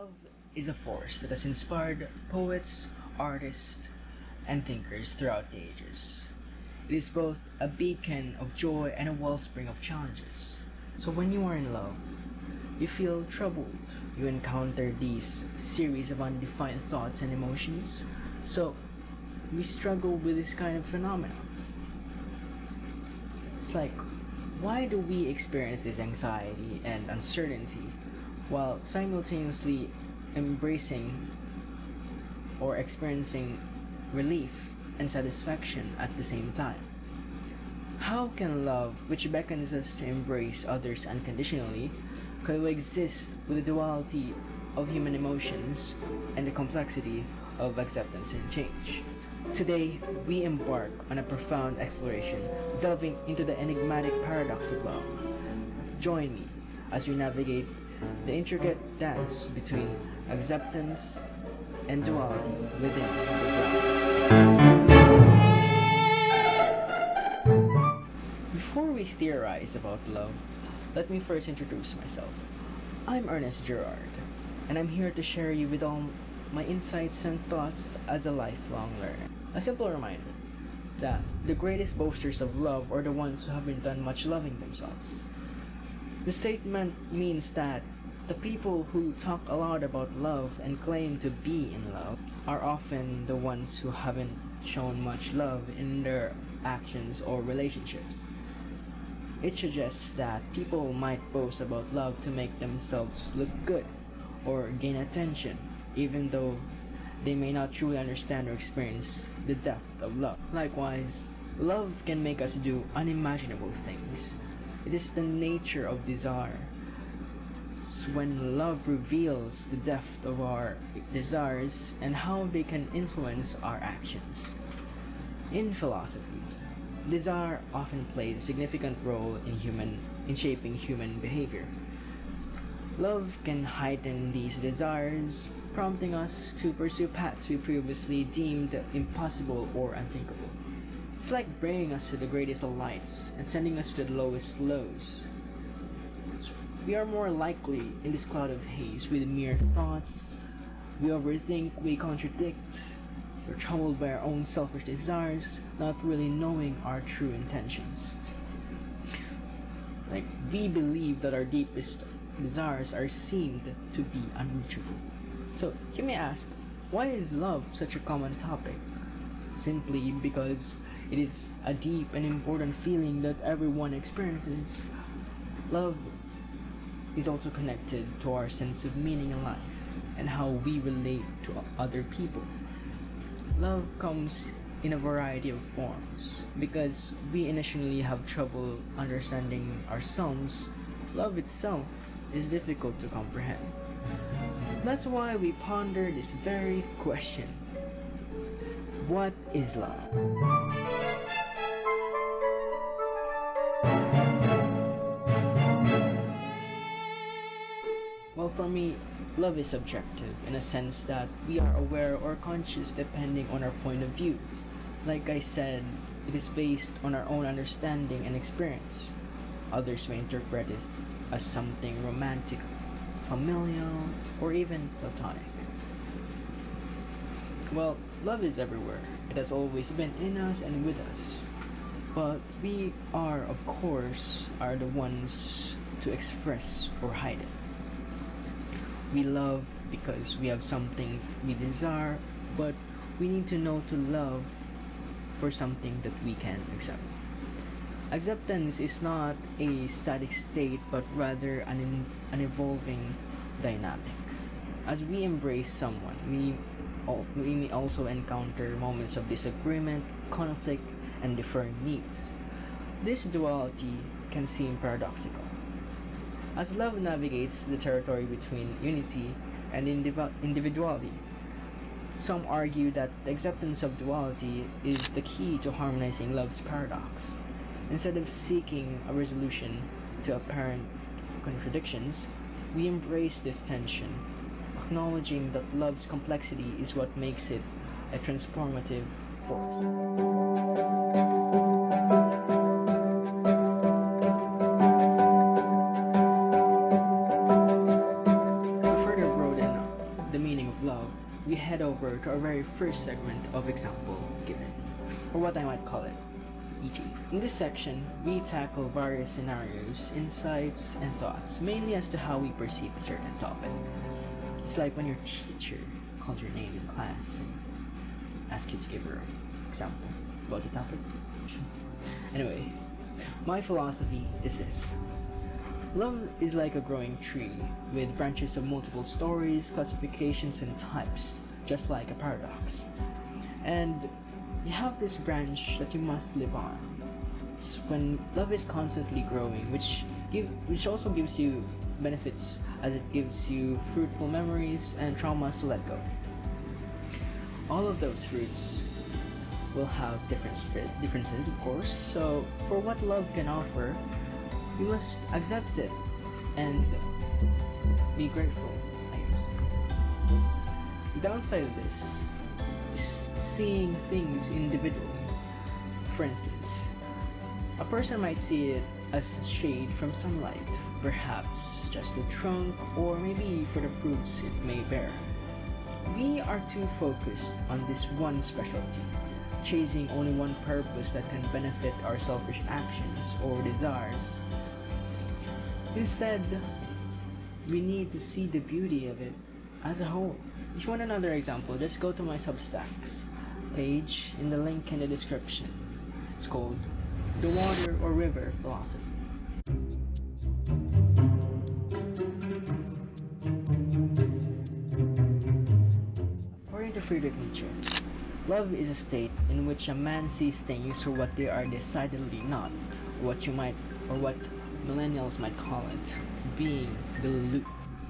Love is a force that has inspired poets, artists, and thinkers throughout the ages. It is both a beacon of joy and a wellspring of challenges. So when you are in love, you feel troubled. You encounter these series of undefined thoughts and emotions. So we struggle with this kind of phenomenon. It's like, why do we experience this anxiety and uncertainty while simultaneously embracing or experiencing relief and satisfaction at the same time? How can love, which beckons us to embrace others unconditionally, coexist with the duality of human emotions and the complexity of acceptance and change? Today, we embark on a profound exploration, delving into the enigmatic paradox of love. Join me as we navigate the intricate dance between acceptance and duality within the ground. Before we theorize about love, let me first introduce myself. I'm Ernest Gerard, and I'm here to share you with all my insights and thoughts as a lifelong learner. A simple reminder that the greatest boasters of love are the ones who haven't done much loving themselves. The statement means that the people who talk a lot about love and claim to be in love are often the ones who haven't shown much love in their actions or relationships. It suggests that people might boast about love to make themselves look good or gain attention, even though they may not truly understand or experience the depth of love. Likewise, love can make us do unimaginable things. It is the nature of desire. It's when love reveals the depth of our desires and how they can influence our actions. In philosophy, desire often plays a significant role in shaping human behavior. Love can heighten these desires, prompting us to pursue paths we previously deemed impossible or unthinkable. It's like bringing us to the greatest of lights and sending us to the lowest lows. We are more likely in this cloud of haze with mere thoughts. We overthink, we contradict, we're troubled by our own selfish desires, not really knowing our true intentions. Like, we believe that our deepest desires are seemed to be unreachable. So you may ask, why is love such a common topic? Simply because it is a deep and important feeling that everyone experiences. Love is also connected to our sense of meaning in life and how we relate to other people. Love comes in a variety of forms. Because we initially have trouble understanding ourselves, love itself is difficult to comprehend. That's why we ponder this very question. What is love? Well, for me, love is subjective in a sense that we are aware or conscious depending on our point of view. Like I said, it is based on our own understanding and experience. Others may interpret it as something romantic, familial, or even platonic. Well, love is everywhere. It has always been in us and with us. But we of course, are the ones to express or hide it. We love because we have something we desire, but we need to know to love for something that we can accept. Acceptance is not a static state, but rather an evolving dynamic. As we embrace someone, we may also encounter moments of disagreement, conflict, and differing needs. This duality can seem paradoxical. As love navigates the territory between unity and individuality, some argue that the acceptance of duality is the key to harmonizing love's paradox. Instead of seeking a resolution to apparent contradictions, we embrace this tension, acknowledging that love's complexity is what makes it a transformative force. To further broaden the meaning of love, we head over to our very first segment of example given, or what I might call it, EG. In this section, we tackle various scenarios, insights, and thoughts, mainly as to how we perceive a certain topic. It's like when your teacher calls your name in class and asks you to give her an example about the topic. Anyway, my philosophy is this. Love is like a growing tree with branches of multiple stories, classifications, and types, just like a paradox. And you have this branch that you must live on. It's when love is constantly growing, which also gives you benefits, as it gives you fruitful memories and traumas to let go. All of those fruits will have differences, of course. So for what love can offer, you must accept it and be grateful, I guess. The downside of this is seeing things individually. For instance, a person might see it as shade from sunlight, perhaps just the trunk, or maybe for the fruits it may bear. We are too focused on this one specialty, chasing only one purpose that can benefit our selfish actions or desires. Instead, we need to see the beauty of it as a whole. If you want another example, just go to my Substacks page in the link in the description. It's called The Water or River Philosophy. According to Friedrich Nietzsche, love is a state in which a man sees things for what they are decidedly not, what millennials might call it, being Delulu.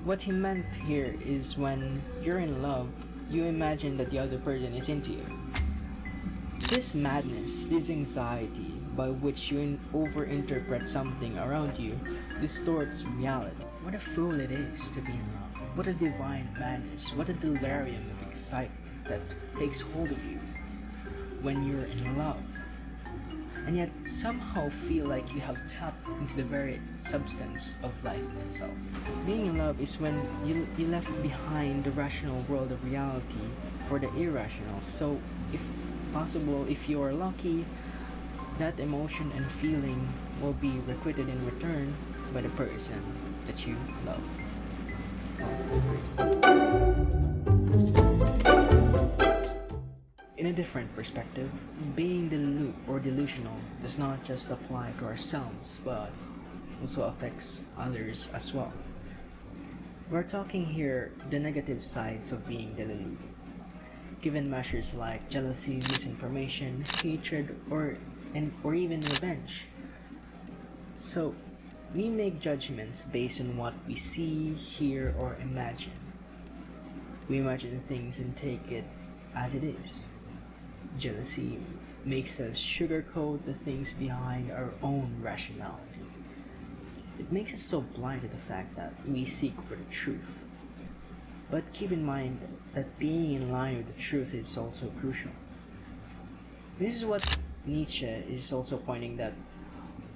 What he meant here is when you're in love, you imagine that the other person is into you. This madness, this anxiety by which you overinterpret something around you, distorts reality. What a fool it is to be in love. What a divine madness, what a delirium of excitement that takes hold of you when you're in love. And yet somehow feel like you have tapped into the very substance of life itself. Being in love is when you left behind the rational world of reality for the irrational. So if possible, if you are lucky, that emotion and feeling will be requited in return by the person that you love. In a different perspective, being delusional does not just apply to ourselves, but also affects others as well. We're talking here the negative sides of being Delulu, given measures like jealousy, misinformation, hatred, or even revenge. So, we make judgments based on what we see, hear, or imagine. We imagine things and take it as it is. Jealousy makes us sugarcoat the things behind our own rationality. It makes us so blind to the fact that we seek for the truth. But keep in mind that being in line with the truth is also crucial. This is what Nietzsche is also pointing, that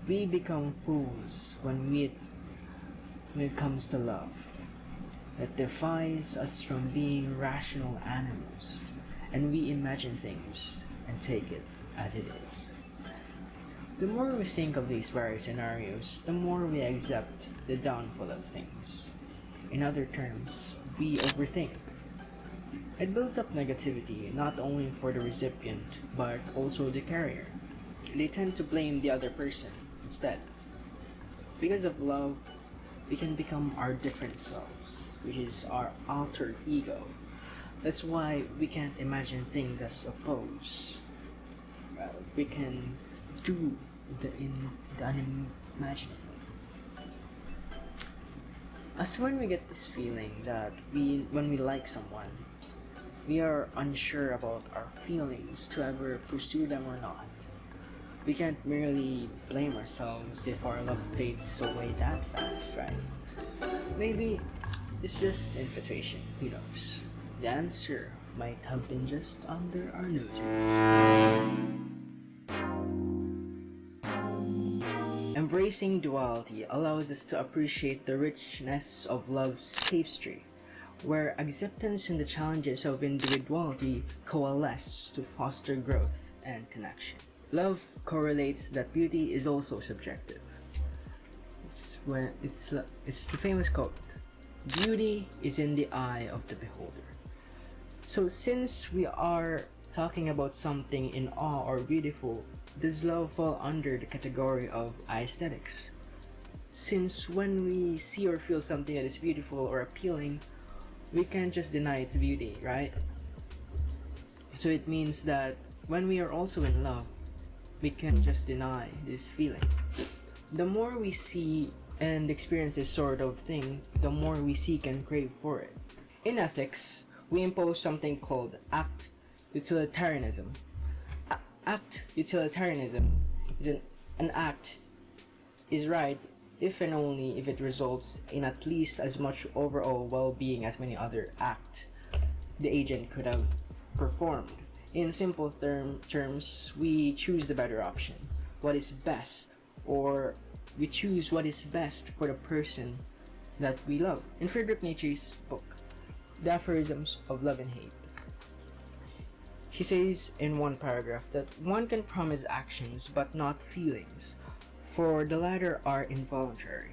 we become fools when it comes to love. That defies us from being rational animals, and we imagine things and take it as it is. The more we think of these various scenarios, the more we accept the downfall of things. In other terms, we overthink. It builds up negativity not only for the recipient but also the carrier. They tend to blame the other person instead. Because of love, we can become our different selves, which is our alter ego. That's why we can't imagine things as opposed. We can do the unimaginable. As when we get this feeling that when we like someone, we are unsure about our feelings to ever pursue them or not. We can't merely blame ourselves if our love fades away that fast, right? Maybe it's just infatuation, who knows? The answer might have been just under our noses. Embracing duality allows us to appreciate the richness of love's tapestry, where acceptance and the challenges of individuality coalesce to foster growth and connection. Love correlates that beauty is also subjective. It's the famous quote, "Beauty is in the eye of the beholder." So since we are talking about something in awe or beautiful, does love fall under the category of aesthetics? Since when we see or feel something that is beautiful or appealing, we can't just deny its beauty, right? So it means that when we are also in love, we can't just deny this feeling. The more we see and experience this sort of thing, the more we seek and crave for it. In ethics, we impose something called act utilitarianism. Act utilitarianism is an act is right if and only if it results in at least as much overall well-being as many other acts the agent could have performed. In simple terms, we choose the better option, what is best, or we choose what is best for the person that we love. In Friedrich Nietzsche's book, The Aphorisms of Love and Hate, he says in one paragraph that one can promise actions but not feelings, for the latter are involuntary.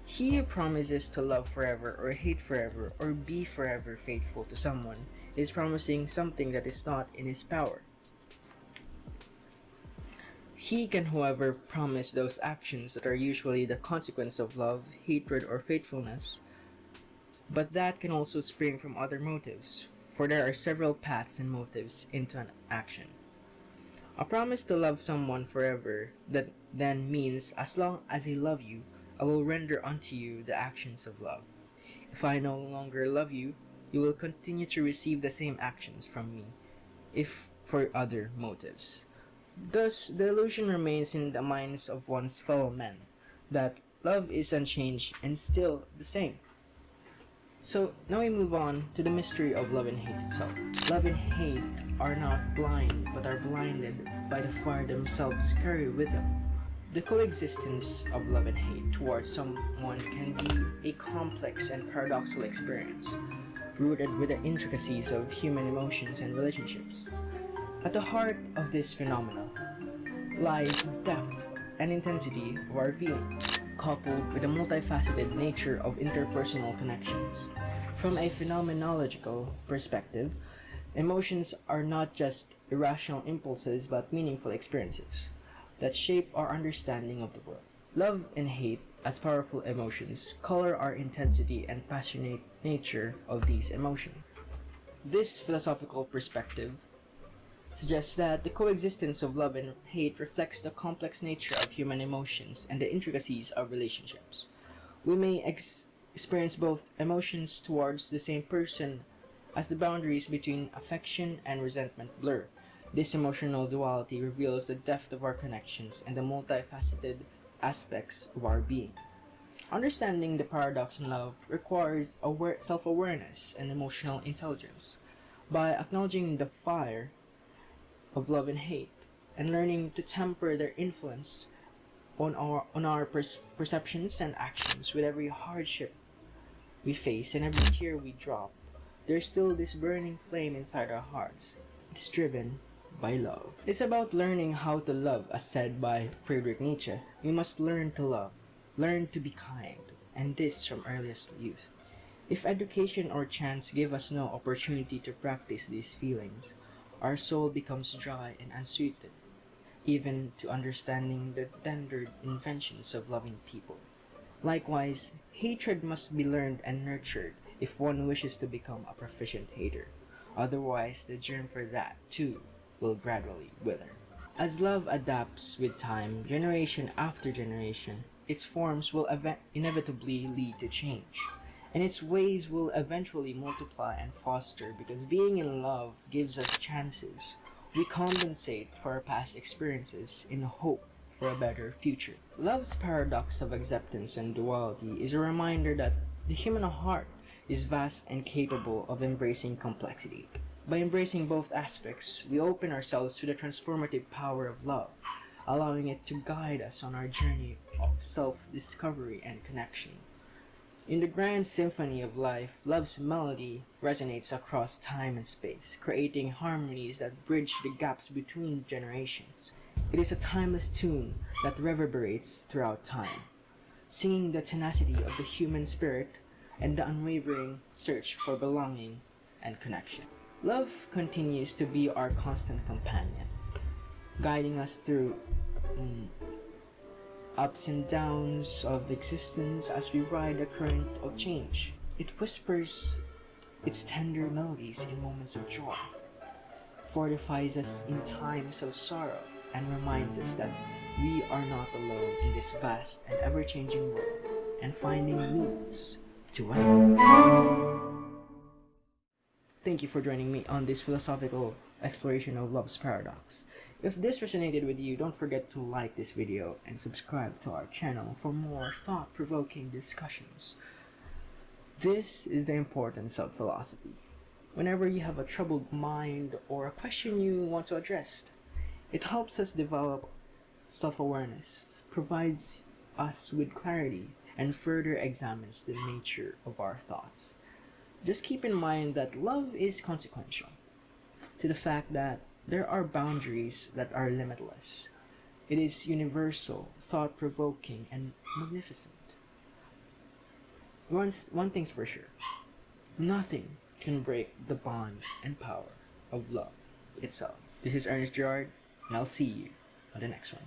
He who promises to love forever or hate forever or be forever faithful to someone is promising something that is not in his power. He can, however, promise those actions that are usually the consequence of love, hatred, or faithfulness, but that can also spring from other motives, for there are several paths and motives into an action. A promise to love someone forever that then means, as long as I love you, I will render unto you the actions of love. If I no longer love you, you will continue to receive the same actions from me, if for other motives. Thus, the illusion remains in the minds of one's fellow men that love is unchanged and still the same. So now we move on to the mystery of love and hate itself. Love and hate are not blind, but are blinded by the fire themselves carry with them. The coexistence of love and hate towards someone can be a complex and paradoxical experience, rooted with the intricacies of human emotions and relationships. At the heart of this phenomena lies depth and intensity of our feelings, coupled with the multifaceted nature of interpersonal connections. From a phenomenological perspective, emotions are not just irrational impulses but meaningful experiences that shape our understanding of the world. Love and hate, as powerful emotions, color our intensity and passionate nature of these emotions. This philosophical perspective suggests that the coexistence of love and hate reflects the complex nature of human emotions and the intricacies of relationships. We may experience both emotions towards the same person as the boundaries between affection and resentment blur. This emotional duality reveals the depth of our connections and the multifaceted aspects of our being. Understanding the paradox in love requires self-awareness and emotional intelligence. By acknowledging the fire of love and hate, and learning to temper their influence on our perceptions and actions. With every hardship we face and every tear we drop, there's still this burning flame inside our hearts. It's driven by love. It's about learning how to love, as said by Friedrich Nietzsche. We must learn to love, learn to be kind, and this from earliest youth. If education or chance give us no opportunity to practice these feelings, our soul becomes dry and unsuited, even to understanding the tender inventions of loving people. Likewise, hatred must be learned and nurtured if one wishes to become a proficient hater. Otherwise, the germ for that, too, will gradually wither. As love adapts with time, generation after generation, its forms will inevitably lead to change, and its ways will eventually multiply and foster because being in love gives us chances. We compensate for our past experiences in hope for a better future. Love's paradox of acceptance and duality is a reminder that the human heart is vast and capable of embracing complexity. By embracing both aspects, we open ourselves to the transformative power of love, allowing it to guide us on our journey of self-discovery and connection. In the grand symphony of life, love's melody resonates across time and space, creating harmonies that bridge the gaps between generations. It is a timeless tune that reverberates throughout time, singing the tenacity of the human spirit and the unwavering search for belonging and connection. Love continues to be our constant companion, guiding us through mm, ups and downs of existence as we ride the current of change. It whispers its tender melodies in moments of joy, fortifies us in times of sorrow, and reminds us that we are not alone in this vast and ever changing world and finding means to win. Thank you for joining me on this philosophical exploration of love's paradox. If this resonated with you, don't forget to like this video and subscribe to our channel for more thought-provoking discussions. This is the importance of philosophy. Whenever you have a troubled mind or a question you want to address, it helps us develop self-awareness, provides us with clarity, and further examines the nature of our thoughts. Just keep in mind that love is consequential to the fact that there are boundaries that are limitless. It is universal, thought-provoking, and magnificent. One thing's for sure, nothing can break the bond and power of love itself. This is Ernest Gerard, and I'll see you on the next one.